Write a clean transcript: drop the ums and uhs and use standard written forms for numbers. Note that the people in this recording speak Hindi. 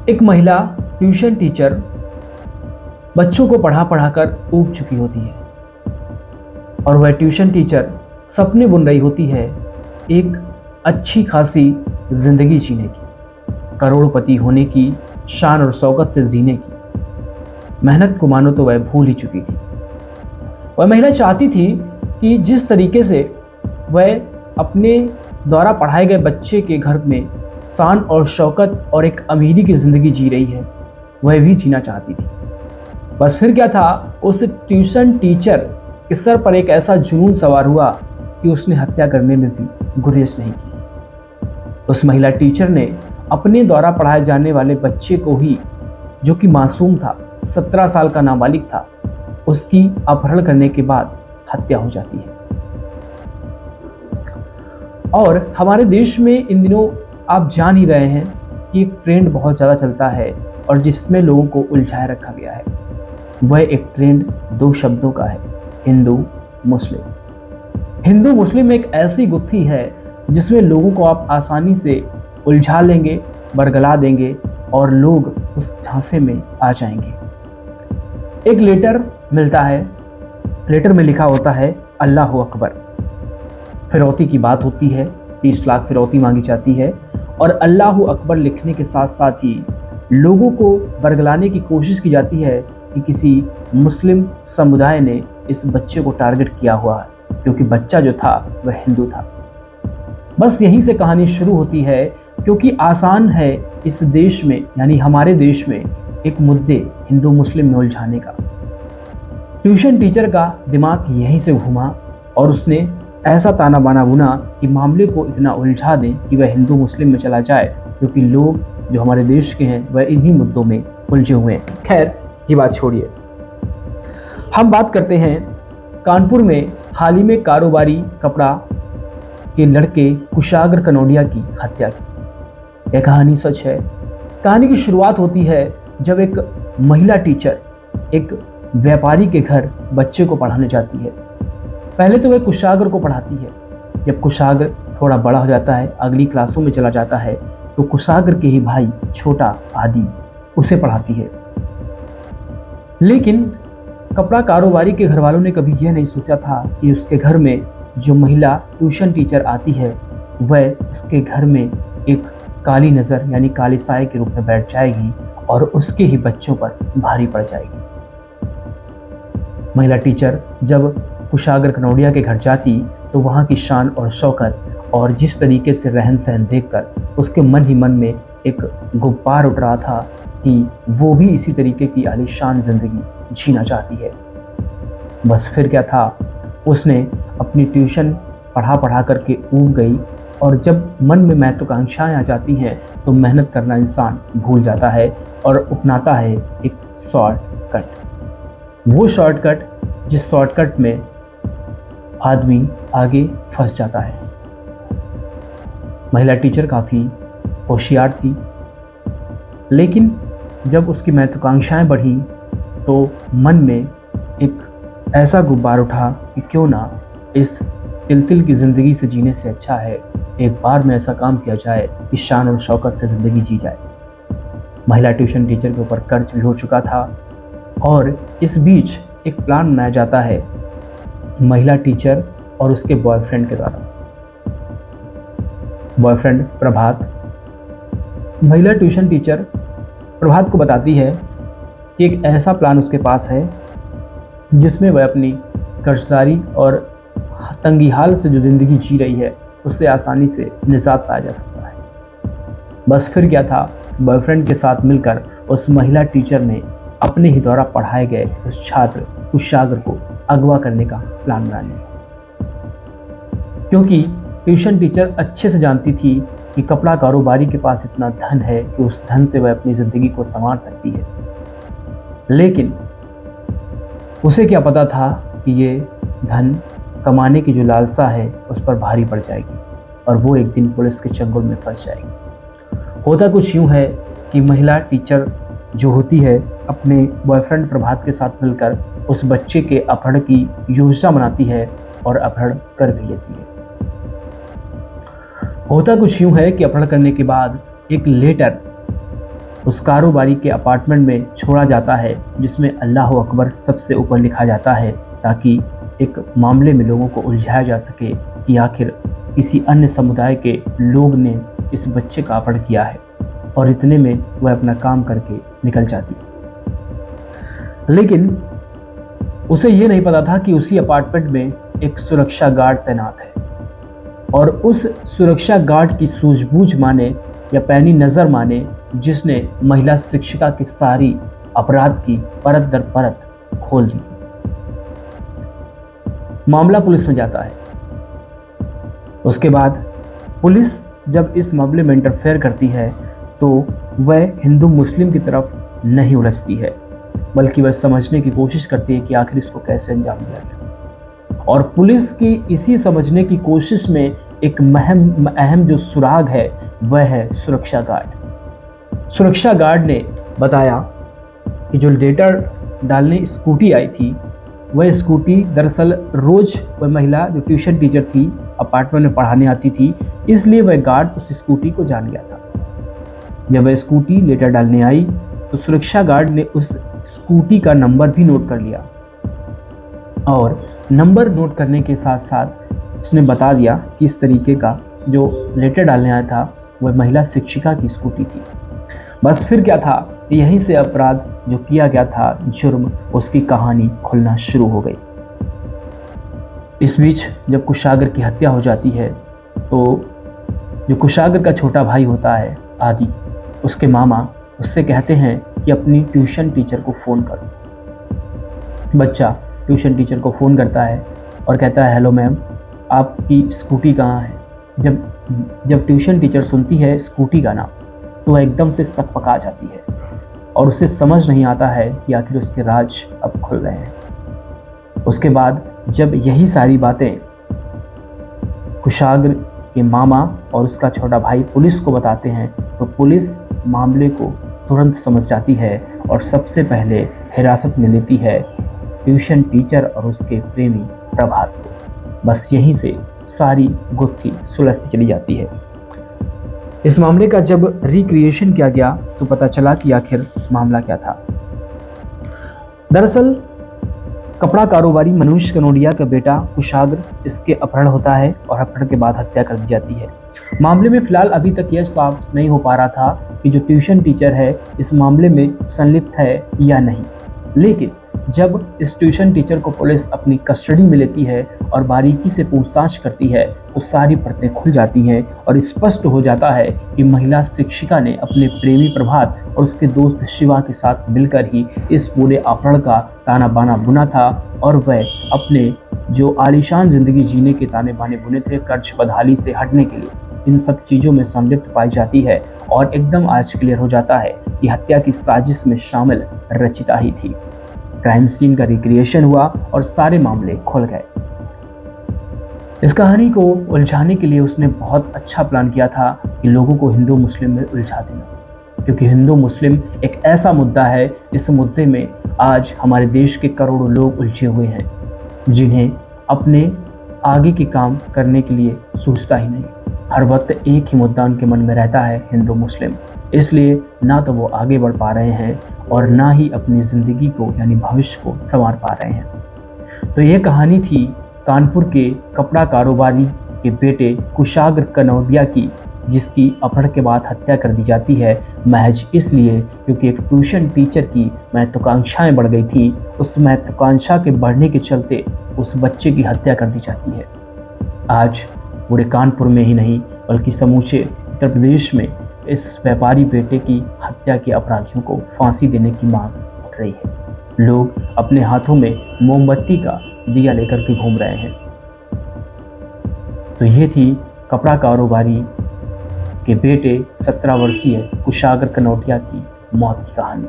एक महिला ट्यूशन टीचर बच्चों को पढ़ा पढ़ा कर ऊब चुकी होती है और वह ट्यूशन टीचर सपने बुन रही होती है एक अच्छी खासी जिंदगी जीने की, करोड़पति होने की, शान और शौकत से जीने की। मेहनत को मानो तो वह भूल ही चुकी थी। वह महिला चाहती थी कि जिस तरीके से वह अपने द्वारा पढ़ाए गए बच्चे के घर में शान और शौकत और एक अमीरी की ज़िंदगी जी रही है, वह भी जीना चाहती थी। बस फिर क्या था, उस ट्यूशन टीचर के सर पर एक ऐसा जुनून सवार हुआ कि उसने हत्या करने में भी गुरेज नहीं की। उस महिला टीचर ने अपने द्वारा पढ़ाए जाने वाले बच्चे को ही, जो कि मासूम था, 17 साल का नाबालिग था, उसकी अपहरण करने के बाद हत्या हो जाती है। और हमारे देश में इन दिनों आप जान ही रहे हैं कि एक ट्रेंड बहुत ज़्यादा चलता है और जिसमें लोगों को उलझाए रखा गया है। वह एक ट्रेंड 2 शब्दों का है, हिंदू मुस्लिम। हिंदू मुस्लिम एक ऐसी गुत्थी है जिसमें लोगों को आप आसानी से उलझा लेंगे, बरगला देंगे और लोग उस झांसे में आ जाएंगे। एक लेटर मिलता है, लेटर में लिखा होता है अल्लाह अकबर। फिरौती की बात होती है, 30 लाख फिरौती मांगी जाती है और अल्लाह अकबर लिखने के साथ साथ ही लोगों को बरगलाने की कोशिश की जाती है कि किसी मुस्लिम समुदाय ने इस बच्चे को टारगेट किया हुआ है, क्योंकि बच्चा जो था वह हिंदू था। बस यहीं से कहानी शुरू होती है, क्योंकि आसान है इस देश में, यानी हमारे देश में, एक मुद्दे हिंदू मुस्लिम में उलझाने का। ट्यूशन टीचर का दिमाग यहीं से घूमा और उसने ऐसा ताना बाना बुना कि मामले को इतना उलझा दें कि वह हिंदू मुस्लिम में चला जाए, क्योंकि लोग जो हमारे देश के हैं वह इन्हीं मुद्दों में उलझे हुए हैं। खैर, ये बात छोड़िए, हम बात करते हैं कानपुर में हाल ही में कारोबारी कपड़ा के लड़के कुशाग्र कनोडिया की हत्या की। यह कहानी सच है। कहानी की शुरुआत होती है जब एक महिला टीचर एक व्यापारी के घर बच्चे को पढ़ाने जाती है। पहले तो वह कुशाग्र को पढ़ाती है। जब कुशाग्र थोड़ा बड़ा हो जाता है, अगली क्लासों में चला जाता है, तो कुशाग्र के ही भाई छोटा आदि उसे पढ़ाती है। लेकिन कपड़ा कारोबारी के घर वालों ने कभी यह नहीं सोचा था कि उसके घर में जो महिला ट्यूशन टीचर आती है वह उसके घर में एक काली नज़र यानी काली साए के रूप में बैठ जाएगी और उसके ही बच्चों पर भारी पड़ जाएगी। महिला टीचर जब कुशाग्र कनोडिया के घर जाती तो वहाँ की शान और शौकत और जिस तरीके से रहन सहन देखकर उसके मन ही मन में एक गुब्बार उठ रहा था कि वो भी इसी तरीके की आलीशान ज़िंदगी जीना चाहती है। बस फिर क्या था, उसने अपनी ट्यूशन पढ़ा करके ऊब गई और जब मन में महत्वाकांक्षाएं आ जाती हैं तो मेहनत करना इंसान भूल जाता है और अपनाता है एक शॉर्टकट। वो शॉर्टकट जिस शॉर्टकट में आदमी आगे फंस जाता है। महिला टीचर काफ़ी होशियार थी, लेकिन जब उसकी महत्वाकांक्षाएं बढ़ी तो मन में एक ऐसा गुब्बार उठा कि क्यों ना इस तिल की ज़िंदगी से जीने से अच्छा है एक बार में ऐसा काम किया जाए कि शान और शौकत से ज़िंदगी जी जाए। महिला ट्यूशन टीचर के ऊपर कर्ज भी हो चुका था और इस बीच एक प्लान बनाया जाता है महिला टीचर और उसके बॉयफ्रेंड के द्वारा। बॉयफ्रेंड प्रभात, महिला ट्यूशन टीचर प्रभात को बताती है कि एक ऐसा प्लान उसके पास है जिसमें वह अपनी कर्जदारी और तंगी हाल से जो ज़िंदगी जी रही है उससे आसानी से निजात पाया जा सकता है। बस फिर क्या था, बॉयफ्रेंड के साथ मिलकर उस महिला टीचर ने अपने ही द्वारा पढ़ाए गए उस छात्र कुशाग्र को अगवा करने का प्लान बना लिया, क्योंकि ट्यूशन टीचर अच्छे से जानती थी कि कपड़ा कारोबारी के पास इतना धन है कि उस धन से वह अपनी ज़िंदगी को संवार सकती है। लेकिन उसे क्या पता था कि ये धन कमाने की जो लालसा है उस पर भारी पड़ जाएगी और वो एक दिन पुलिस के चंगुल में फंस जाएगी। होता कुछ यूँ है कि महिला टीचर जो होती है अपने बॉयफ्रेंड प्रभात के साथ मिलकर उस बच्चे के अपहरण की योजना बनाती है और अपहरण कर भी लेती है। होता कुछ यूँ है कि अपहरण करने के बाद एक लेटर उस कारोबारी के अपार्टमेंट में छोड़ा जाता है, जिसमें अल्लाह अकबर सबसे ऊपर लिखा जाता है, ताकि एक मामले में लोगों को उलझाया जा सके कि आखिर किसी अन्य समुदाय के लोग ने इस बच्चे का अपहरण किया है। और इतने में वह अपना काम करके निकल जाती। लेकिन उसे ये नहीं पता था कि उसी अपार्टमेंट में एक सुरक्षा गार्ड तैनात है, और उस सुरक्षा गार्ड की सूझबूझ माने या पैनी नज़र माने, जिसने महिला शिक्षिका की सारी अपराध की परत दर परत खोल दी। मामला पुलिस में जाता है। उसके बाद पुलिस जब इस मामले में इंटरफेयर करती है तो वह हिंदू मुस्लिम की तरफ नहीं उलझती है, बल्कि वह समझने की कोशिश करती है कि आखिर इसको कैसे अंजाम दिया गया। और पुलिस की इसी समझने की कोशिश में एक अहम जो सुराग है वह है सुरक्षा गार्ड। सुरक्षा गार्ड ने बताया कि जो लेटर डालने स्कूटी आई थी, वह स्कूटी दरअसल रोज वह महिला जो ट्यूशन टीचर थी, अपार्टमेंट में पढ़ाने आती थी, इसलिए वह गार्ड उस स्कूटी को जान गया था। जब वह स्कूटी लेटर डालने आई तो सुरक्षा गार्ड ने उस स्कूटी का नंबर भी नोट कर लिया, और नंबर नोट करने के साथ साथ उसने बता दिया कि इस तरीके का जो लेटर डालने आया था वह महिला शिक्षिका की स्कूटी थी। बस फिर क्या था, यहीं से अपराध जो किया गया था, जुर्म, उसकी कहानी खुलना शुरू हो गई। इस बीच जब कुशागर की हत्या हो जाती है तो जो कुशागर का छोटा भाई होता है आदि, उसके मामा उससे कहते हैं कि अपनी ट्यूशन टीचर को फ़ोन करो। बच्चा ट्यूशन टीचर को फ़ोन करता है और कहता है, हेलो मैम, आपकी स्कूटी कहाँ है। जब ट्यूशन टीचर सुनती है स्कूटी का नाम तो वह एकदम से सकपका जाती है, और उसे समझ नहीं आता है कि आखिर उसके राज अब खुल रहे हैं। उसके बाद जब यही सारी बातें कुशागर के मामा और उसका छोटा भाई पुलिस को बताते हैं तो पुलिस मामले को तुरंत समझ जाती है और सबसे पहले हिरासत में लेती है ट्यूशन टीचर और उसके प्रेमी प्रभात को। बस यहीं से सारी गुत्थी सुलझती चली जाती है। इस मामले का जब रिक्रिएशन किया गया तो पता चला कि आखिर मामला क्या था। दरअसल कपड़ा कारोबारी मनोज कनोडिया का बेटा कुशागर, इसके अपहरण होता है और अपहरण के बाद हत्या कर दी जाती है। मामले में फिलहाल अभी तक यह साफ नहीं हो पा रहा था कि जो ट्यूशन टीचर है इस मामले में संलिप्त है या नहीं, लेकिन जब इस ट्यूशन टीचर को पुलिस अपनी कस्टडी में लेती है और बारीकी से पूछताछ करती है तो सारी परतें खुल जाती हैं और स्पष्ट हो जाता है कि महिला शिक्षिका ने अपने प्रेमी प्रभात और उसके दोस्त शिवा के साथ मिलकर ही इस पूरे अपहरण का ताना बाना बुना था, और वह अपने जो आलीशान जिंदगी जीने के ताने बाने बुने थे कर्ज बदहाली से हटने के लिए, इन सब चीज़ों में संलिप्त पाई जाती है। और एकदम आज क्लियर हो जाता है कि हत्या की साजिश में शामिल रचिता ही थी। क्राइम सीन का रिक्रिएशन हुआ और सारे मामले खुल गए। इस कहानी को उलझाने के लिए उसने बहुत अच्छा प्लान किया था कि लोगों को हिंदू मुस्लिम में उलझा देना, क्योंकि हिंदू मुस्लिम एक ऐसा मुद्दा है, इस मुद्दे में आज हमारे देश के करोड़ों लोग उलझे हुए हैं, जिन्हें अपने आगे के काम करने के लिए सोचता ही नहीं। हर वक्त एक ही मुद्दा उनके मन में रहता है, हिंदू मुस्लिम। इसलिए ना तो वो आगे बढ़ पा रहे हैं और ना ही अपनी ज़िंदगी को यानी भविष्य को संवार पा रहे हैं। तो ये कहानी थी कानपुर के कपड़ा कारोबारी के बेटे कुशागर कनोडिया की, जिसकी अपहरण के बाद हत्या कर दी जाती है महज इसलिए क्योंकि एक ट्यूशन टीचर की महत्वाकांक्षाएं बढ़ गई थी। उस महत्वाकांक्षा के बढ़ने के चलते उस बच्चे की हत्या कर दी जाती है। आज पूरे कानपुर में ही नहीं बल्कि समूचे उत्तर प्रदेश में इस व्यापारी बेटे की हत्या के अपराधियों को फांसी देने की मांग उठ रही है। लोग अपने हाथों में मोमबत्ती का दिया लेकर के घूम रहे हैं। तो ये थी कपड़ा कारोबारी के बेटे 17 वर्षीय कुशागर कनोडिया की मौत की कहानी।